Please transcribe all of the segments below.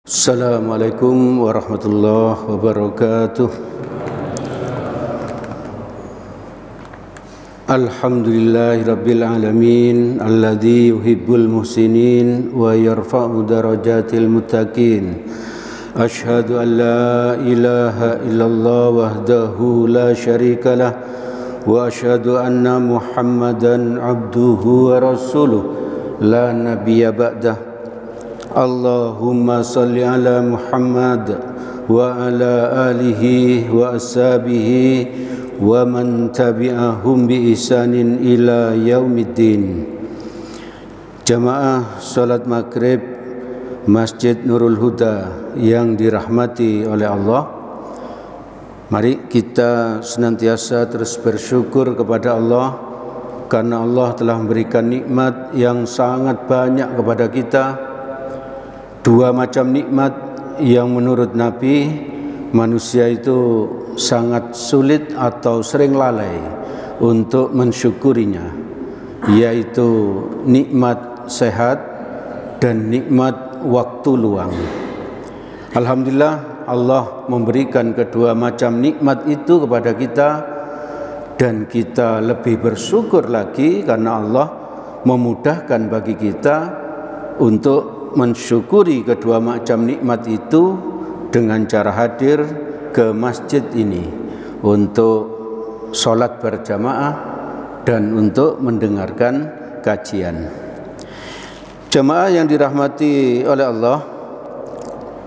Assalamualaikum warahmatullahi wabarakatuh. Alhamdulillahirabbil alamin alladzi yuhibbul muhsinin wa yarfa'u darajatil muttaqin. Asyhadu an la ilaha illallah wahdahu la syarikalah wa asyhadu anna Muhammadan abduhu wa rasuluh la nabiyya ba'dah. Allahumma salli ala Muhammad wa ala alihi wa ashabihi wa man tabi'ahum bi ihsanin ila yaumiddin. Jamaah salat maghrib Masjid Nurul Huda yang dirahmati oleh Allah, mari kita senantiasa terus bersyukur kepada Allah karena Allah telah memberikan nikmat yang sangat banyak kepada kita. Dua macam nikmat yang menurut Nabi manusia itu sangat sulit atau sering lalai untuk mensyukurinya, yaitu nikmat sehat dan nikmat waktu luang. Alhamdulillah, Allah memberikan kedua macam nikmat itu kepada kita, dan kita lebih bersyukur lagi karena Allah memudahkan bagi kita untuk mensyukuri kedua macam nikmat itu dengan cara hadir ke masjid ini untuk sholat berjamaah dan untuk mendengarkan kajian. Jamaah yang dirahmati oleh Allah,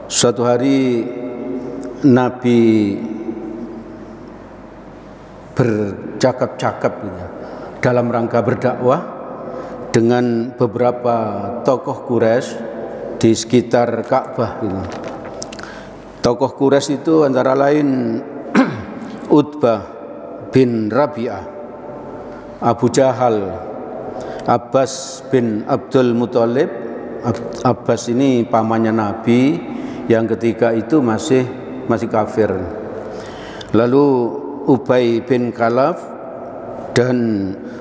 suatu hari Nabi bercakap-cakap dalam rangka berdakwah dengan beberapa tokoh Quraisy di sekitar Ka'bah. Tokoh Quraisy itu antara lain Utbah bin Rabi'ah, Abu Jahal, Abbas bin Abdul Muthalib. Abbas ini pamannya Nabi yang ketika itu masih kafir. Lalu Ubay bin Khalaf dan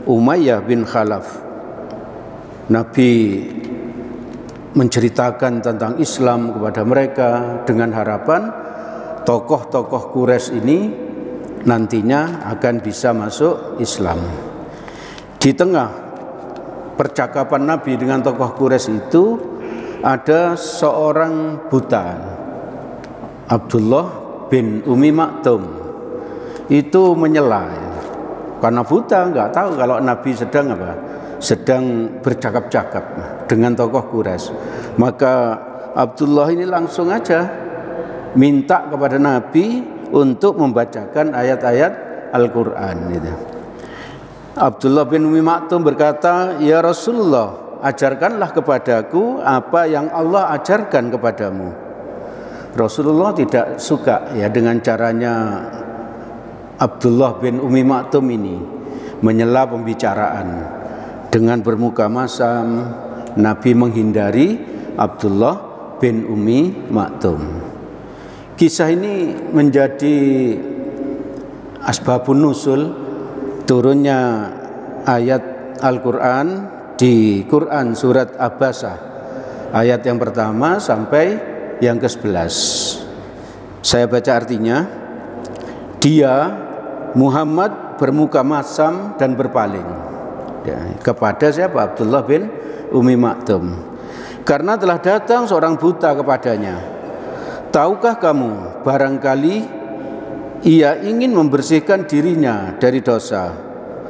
Umayyah bin Khalaf. Nabi menceritakan tentang Islam kepada mereka dengan harapan tokoh-tokoh Quraisy ini nantinya akan bisa masuk Islam. Di tengah percakapan Nabi dengan tokoh Quraisy itu ada seorang buta, Abdullah bin Umi Maktum. Itu menyela karena buta, nggak tahu kalau Nabi sedang bercakap-cakap dengan tokoh Quraisy. Maka Abdullah ini langsung aja minta kepada Nabi untuk membacakan ayat-ayat Al-Quran gitu. Abdullah bin Umi Maktum berkata, "Ya Rasulullah, ajarkanlah kepadaku apa yang Allah ajarkan kepadamu." Rasulullah tidak suka ya dengan caranya Abdullah bin Umi Maktum ini menyela pembicaraan. Dengan bermuka masam, Nabi menghindari Abdullah bin Umi Maktum. Kisah ini menjadi asbabun nuzul turunnya ayat Al-Quran di Quran surat Abasa, ayat yang pertama sampai yang ke-11. Saya baca artinya. Dia Muhammad bermuka masam dan berpaling kepada siapa? Abdullah bin Umi Maktum. Karena telah datang seorang buta kepadanya. Tahukah kamu, barangkali ia ingin membersihkan dirinya dari dosa,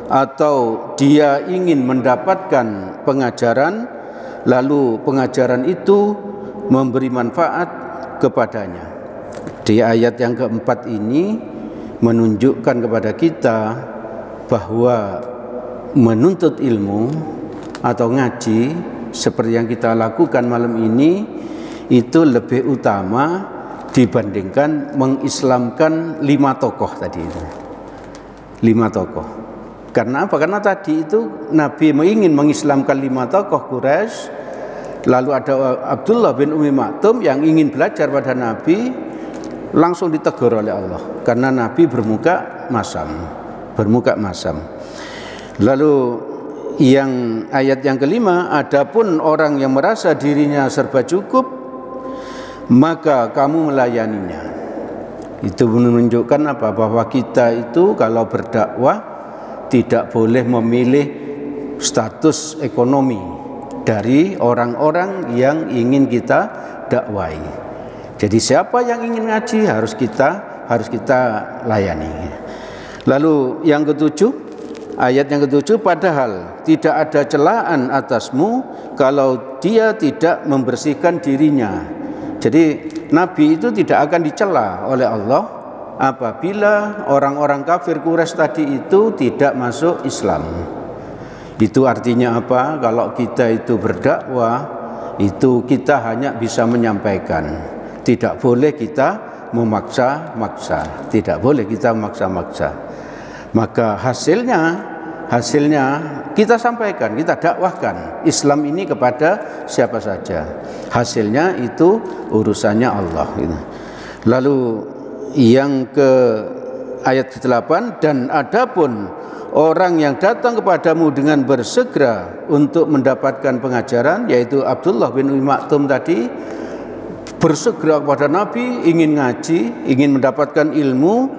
atau dia ingin mendapatkan pengajaran, lalu pengajaran itu memberi manfaat kepadanya. Di ayat yang keempat ini menunjukkan kepada kita bahwa menuntut ilmu atau ngaji seperti yang kita lakukan malam ini itu lebih utama dibandingkan mengislamkan 5 tokoh tadi itu. 5 tokoh. Karena apa? Karena tadi itu Nabi ingin mengislamkan 5 tokoh Quraisy, lalu ada Abdullah bin Umi Maktum yang ingin belajar pada Nabi, langsung ditegur oleh Allah karena Nabi bermuka masam. Lalu yang ayat yang kelima, adapun orang yang merasa dirinya serba cukup maka kamu melayaninya. Itu menunjukkan apa? Bahwa kita itu kalau berdakwah tidak boleh memilih status ekonomi dari orang-orang yang ingin kita dakwai. Jadi siapa yang ingin ngaji harus kita layani. Lalu yang ketujuh, ayat yang ketujuh, padahal tidak ada celaan atasmu kalau dia tidak membersihkan dirinya. Jadi Nabi itu tidak akan dicela oleh Allah apabila orang-orang kafir Quraisy tadi itu tidak masuk Islam. Itu artinya apa? Kalau kita itu berdakwah, itu kita hanya bisa menyampaikan. Tidak boleh kita memaksa-maksa. Tidak boleh kita memaksa-maksa. Maka hasilnya kita sampaikan, kita dakwahkan Islam ini kepada siapa saja. Hasilnya itu urusannya Allah. Lalu yang ke ayat 8, dan adapun orang yang datang kepadamu dengan bersegera untuk mendapatkan pengajaran, yaitu Abdullah bin Umi Maktum tadi, bersegera kepada Nabi, ingin ngaji, ingin mendapatkan ilmu,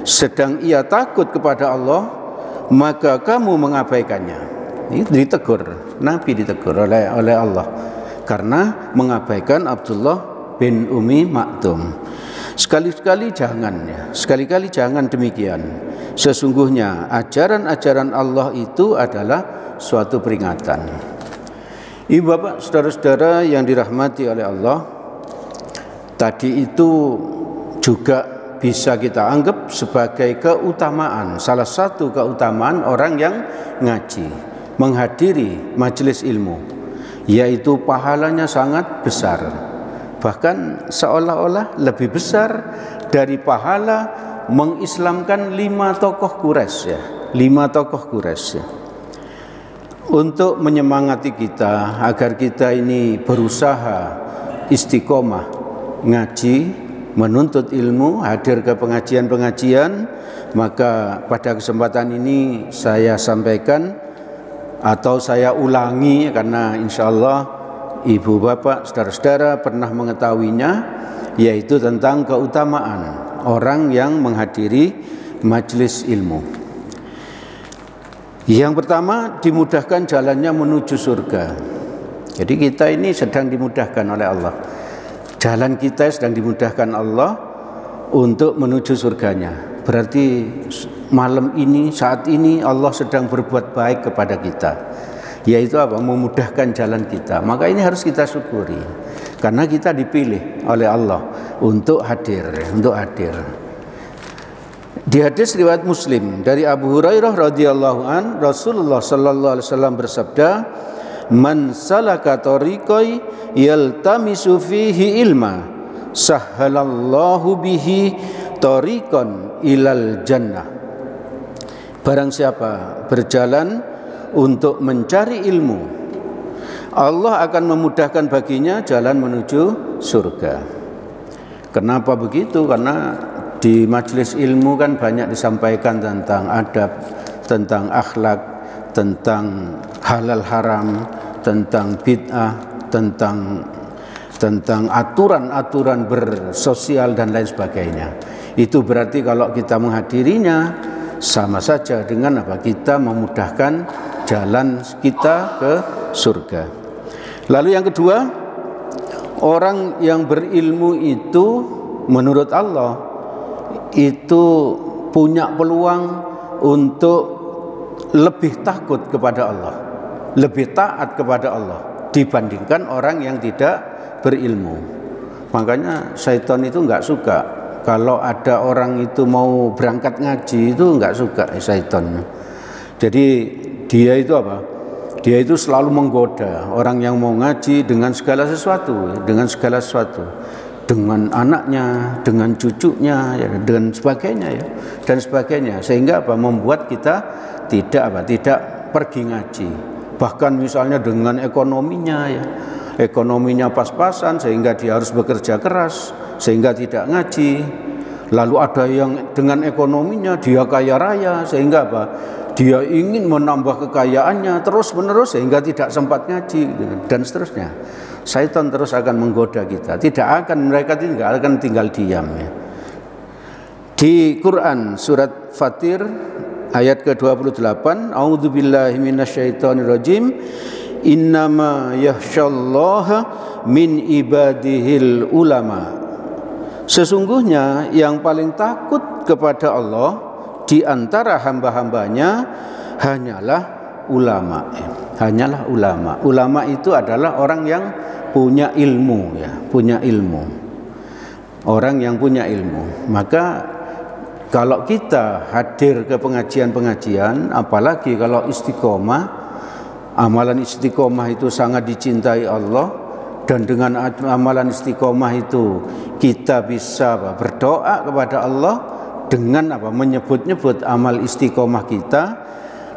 sedang ia takut kepada Allah, maka kamu mengabaikannya. Ini ditegur, Nabi ditegur oleh Allah karena mengabaikan Abdullah bin Umi Maktum. Sekali-kali jangan demikian. Sesungguhnya ajaran-ajaran Allah itu adalah suatu peringatan. Ibu bapak, saudara-saudara yang dirahmati oleh Allah, tadi itu juga bisa kita anggap sebagai keutamaan, salah satu keutamaan orang yang ngaji, menghadiri majelis ilmu, yaitu pahalanya sangat besar, bahkan seolah-olah lebih besar dari pahala mengislamkan 5 tokoh Quraisy ya, 5 tokoh Quraisy ya. Untuk menyemangati kita agar kita ini berusaha istiqomah ngaji, menuntut ilmu, hadir ke pengajian-pengajian, maka pada kesempatan ini saya sampaikan atau saya ulangi karena insya Allah ibu bapak saudara-saudara pernah mengetahuinya, yaitu tentang keutamaan orang yang menghadiri majelis ilmu. Yang pertama, dimudahkan jalannya menuju surga. Jadi kita ini sedang dimudahkan oleh Allah. Jalan kita sedang dimudahkan Allah untuk menuju surganya. Berarti malam ini, saat ini Allah sedang berbuat baik kepada kita, yaitu apa? Memudahkan jalan kita. Maka ini harus kita syukuri, karena kita dipilih oleh Allah untuk hadir. Di hadis riwayat Muslim dari Abu Hurairah radhiyallahu an, Rasulullah sallallahu alaihi wasallam bersabda, man salaka tariqai yaltamisu fihi ilma sahhalallahu bihi tariqan ilal jannah. Barang siapa berjalan untuk mencari ilmu, Allah akan memudahkan baginya jalan menuju surga. Kenapa begitu? Karena di majelis ilmu kan banyak disampaikan tentang adab, tentang akhlak, tentang halal haram, tentang bid'ah, tentang aturan-aturan bersosial dan lain sebagainya. Itu berarti kalau kita menghadirinya sama saja dengan apa? Kita memudahkan jalan kita ke surga. Lalu yang kedua, orang yang berilmu itu menurut Allah itu punya peluang untuk lebih takut kepada Allah, lebih taat kepada Allah dibandingkan orang yang tidak berilmu. Makanya syaitan itu enggak suka kalau ada orang itu mau berangkat ngaji, itu enggak suka syaitan. Jadi dia itu apa? Dia itu selalu menggoda orang yang mau ngaji dengan segala sesuatu, dengan anaknya, dengan cucunya, ya, dengan sebagainya, ya, dan sebagainya, sehingga apa? Membuat kita tidak pergi ngaji. Bahkan misalnya dengan ekonominya, ya, ekonominya pas-pasan sehingga dia harus bekerja keras sehingga tidak ngaji. Lalu ada yang dengan ekonominya dia kaya raya sehingga apa? Dia ingin menambah kekayaannya terus-menerus sehingga tidak sempat ngaji dan seterusnya. Syaitan terus akan menggoda kita. Mereka tidak akan tinggal diam ya. Di Quran surat Fatir ayat ke-28, A'udzubillahi minasyaitonirrajim. Innama yakhsyallaha min ibadihil ulama. Sesungguhnya yang paling takut kepada Allah di antara hamba-hambanya hanyalah ulama. Hanyalah ulama. Ulama itu adalah orang yang punya ilmu ya, punya ilmu. Orang yang punya ilmu. Maka kalau kita hadir ke pengajian-pengajian, apalagi kalau istiqomah, amalan istiqomah itu sangat dicintai Allah, dan dengan amalan istiqomah itu kita bisa berdoa kepada Allah dengan menyebut-nyebut amal istiqomah kita,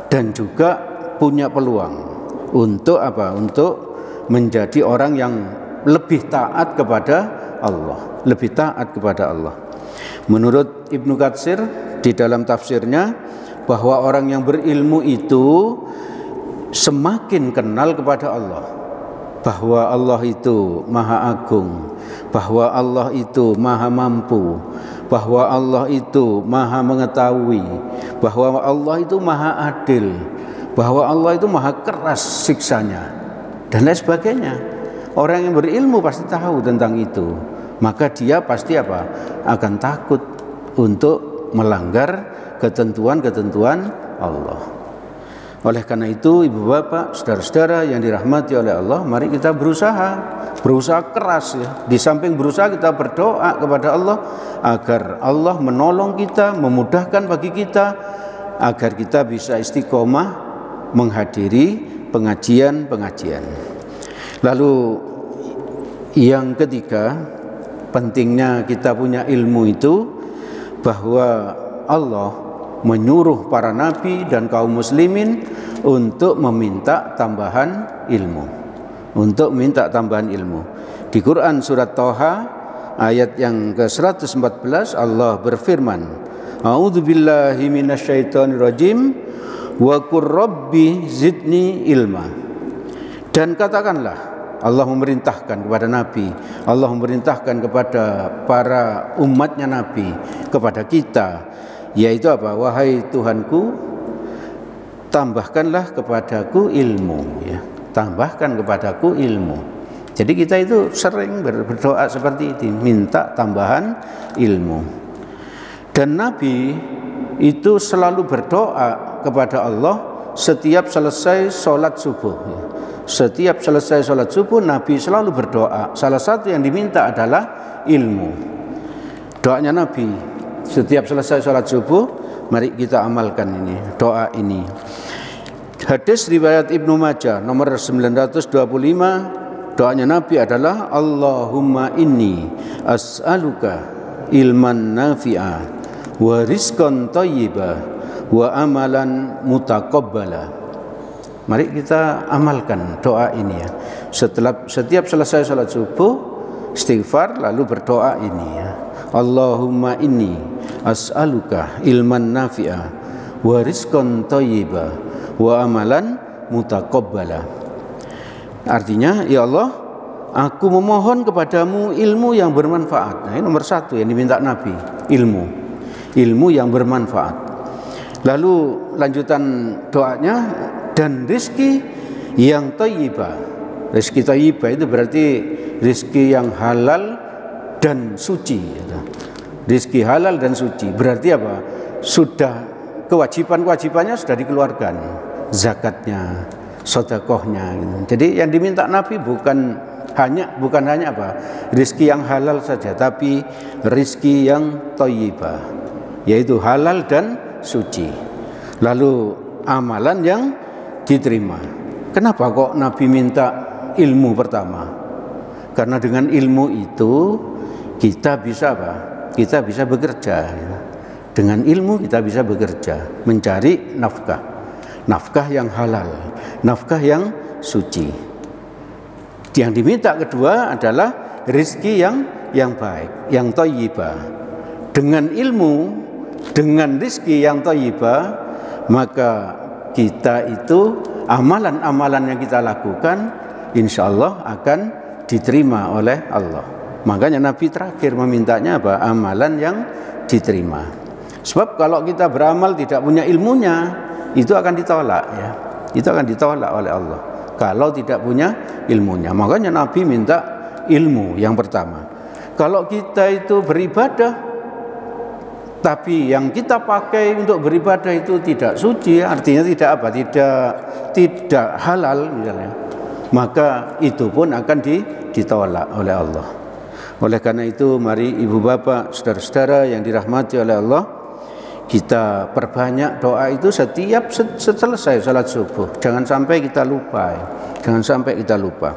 dan juga punya peluang untuk untuk menjadi orang yang lebih taat kepada Allah, lebih taat kepada Allah. Menurut Ibnu Katsir di dalam tafsirnya, bahwa orang yang berilmu itu semakin kenal kepada Allah, bahwa Allah itu maha agung, bahwa Allah itu maha mampu, bahwa Allah itu maha mengetahui, bahwa Allah itu maha adil, bahwa Allah itu maha keras siksanya, dan lain sebagainya. Orang yang berilmu pasti tahu tentang itu, maka dia pasti akan takut untuk melanggar ketentuan-ketentuan Allah. Oleh karena itu, ibu bapak, saudara-saudara yang dirahmati oleh Allah, mari kita berusaha keras ya. Di samping berusaha, kita berdoa kepada Allah agar Allah menolong kita, memudahkan bagi kita, agar kita bisa istiqomah menghadiri pengajian-pengajian. Lalu yang ketiga, pentingnya kita punya ilmu itu, bahwa Allah menyuruh para nabi dan kaum muslimin untuk meminta tambahan ilmu, Di Quran surat Thaha ayat yang ke-114 Allah berfirman, A'udzubillahi minasyaitonirrajim wa qur rabbi zidni ilma. Dan katakanlah, Allah memerintahkan kepada Nabi, Allah memerintahkan kepada para umatnya Nabi, kepada kita, yaitu wahai Tuhanku, tambahkanlah kepadaku ilmu ya. Tambahkan kepadaku ilmu. Jadi kita itu sering berdoa seperti itu, minta tambahan ilmu. Dan Nabi itu selalu berdoa kepada Allah setiap selesai sholat subuh ya. Setiap selesai sholat subuh Nabi selalu berdoa. Salah satu yang diminta adalah ilmu. Doanya Nabi setiap selesai sholat subuh, mari kita amalkan ini, doa ini. Hadis riwayat Ibnu Majah nomor 925, doanya Nabi adalah Allahumma inni as'aluka ilman nafi'a wa rizqan thayyiba wa amalan mutaqabbala. Mari kita amalkan doa ini ya. Setiap selesai sholat subuh, istighfar lalu berdoa ini ya. Allahumma inni as'aluka ilman nafi'a wa rizqan thayyiba wa amalan mutaqabbala. Artinya, ya Allah, aku memohon kepadamu ilmu yang bermanfaat. Nah, ini nomor satu yang diminta Nabi, ilmu yang bermanfaat. Lalu lanjutan doanya, dan rizki yang thayyibah. Rizki thayyibah itu berarti rizki yang halal dan suci. Rizki halal dan suci berarti sudah kewajiban-kewajibannya sudah dikeluarkan, zakatnya, sedekahnya gitu. Jadi yang diminta Nabi bukan hanya rizki yang halal saja, tapi rizki yang thayyibah, yaitu halal dan suci. Lalu amalan yang diterima. Kenapa kok Nabi minta ilmu pertama? Karena dengan ilmu itu kita bisa Kita bisa bekerja. Dengan ilmu kita bisa bekerja, mencari nafkah yang halal, nafkah yang suci. Yang diminta kedua adalah rizki yang baik, yang thayyibah. Dengan ilmu, dengan rizki yang thayyibah, maka kita itu amalan-amalan yang kita lakukan insya Allah akan diterima oleh Allah. Makanya Nabi terakhir memintanya apa? Amalan yang diterima. Sebab kalau kita beramal tidak punya ilmunya, itu akan ditolak ya. Itu akan ditolak oleh Allah kalau tidak punya ilmunya. Makanya Nabi minta ilmu yang pertama. Kalau kita itu beribadah tapi yang kita pakai untuk beribadah itu tidak suci, artinya tidak apa? Tidak halal misalnya. Maka itu pun akan ditolak oleh Allah. Oleh karena itu mari ibu bapak, saudara-saudara yang dirahmati oleh Allah, kita perbanyak doa itu setiap selesai salat subuh. Jangan sampai kita lupa ya. Jangan sampai kita lupa.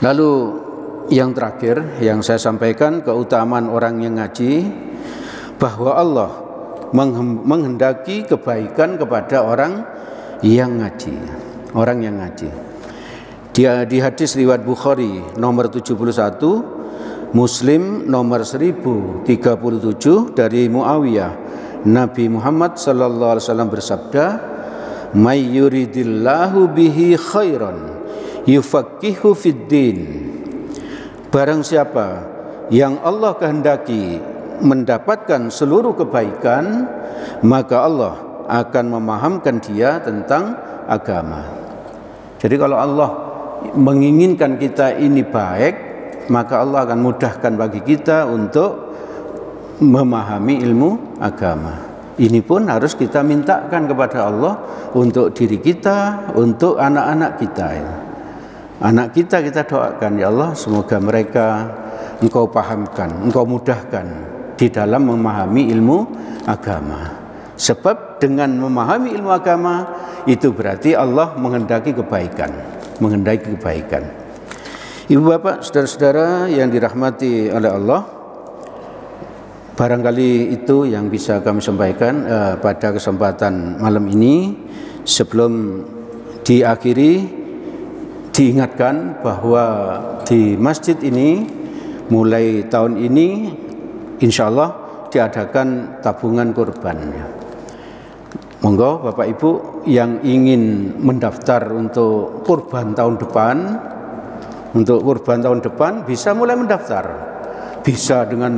Lalu yang terakhir yang saya sampaikan, keutamaan orang yang ngaji, bahwa Allah menghendaki kebaikan kepada orang yang ngaji. Orang yang ngaji. Di hadis riwayat Bukhari nomor 71, Muslim nomor 1037 dari Muawiyah, Nabi Muhammad sallallahu alaihi wasallam bersabda, "May yuridillahu bihi khairan yufaqihu fid din." Barang siapa yang Allah kehendaki mendapatkan seluruh kebaikan, maka Allah akan memahamkan dia tentang agama. Jadi kalau Allah menginginkan kita ini baik, maka Allah akan mudahkan bagi kita untuk memahami ilmu agama. Ini pun harus kita mintakan kepada Allah untuk diri kita, untuk anak-anak kita. Anak kita doakan, ya Allah, semoga mereka Engkau pahamkan, Engkau mudahkan di dalam memahami ilmu agama. Sebab dengan memahami ilmu agama itu berarti Allah menghendaki kebaikan, menghendaki kebaikan. Ibu bapak, saudara-saudara yang dirahmati oleh Allah, barangkali itu yang bisa kami sampaikan pada kesempatan malam ini. Sebelum diakhiri, diingatkan bahwa di masjid ini mulai tahun ini insya Allah diadakan tabungan kurban. Monggo Bapak Ibu yang ingin mendaftar untuk kurban tahun depan, bisa mulai mendaftar. Bisa dengan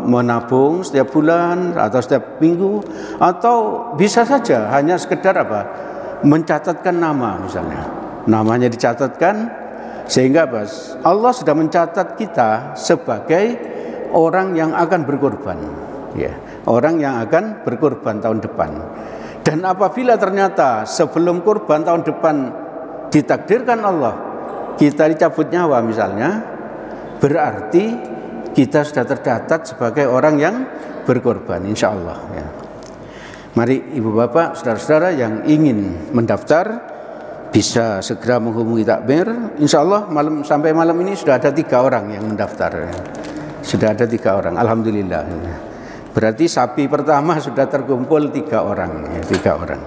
menabung setiap bulan atau setiap minggu, atau bisa saja hanya sekedar mencatatkan nama misalnya. Namanya dicatatkan sehingga Allah sudah mencatat kita sebagai orang yang akan berkorban, ya, orang yang akan berkorban tahun depan. Dan apabila ternyata sebelum kurban tahun depan ditakdirkan Allah kita dicabut nyawa misalnya, berarti kita sudah tercatat sebagai orang yang berkorban, insya Allah. Ya. Mari ibu bapak, saudara-saudara yang ingin mendaftar bisa segera menghubungi takmir. Insya Allah sampai malam ini sudah ada 3 orang yang mendaftar. Ya. Sudah ada 3 orang, alhamdulillah. Berarti sapi pertama sudah terkumpul 3 orang, ya, 3 orang.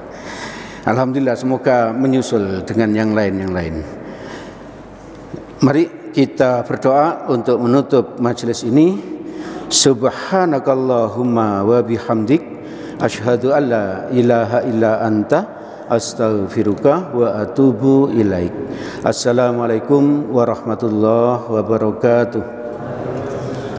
Alhamdulillah, semoga menyusul dengan yang lain. Mari kita berdoa untuk menutup majelis ini. Subhanakallahumma wa bihamdik, asyhadu an la ilaha illa anta, astaghfiruka wa atubu ilaik. Assalamualaikum warahmatullahi wabarakatuh.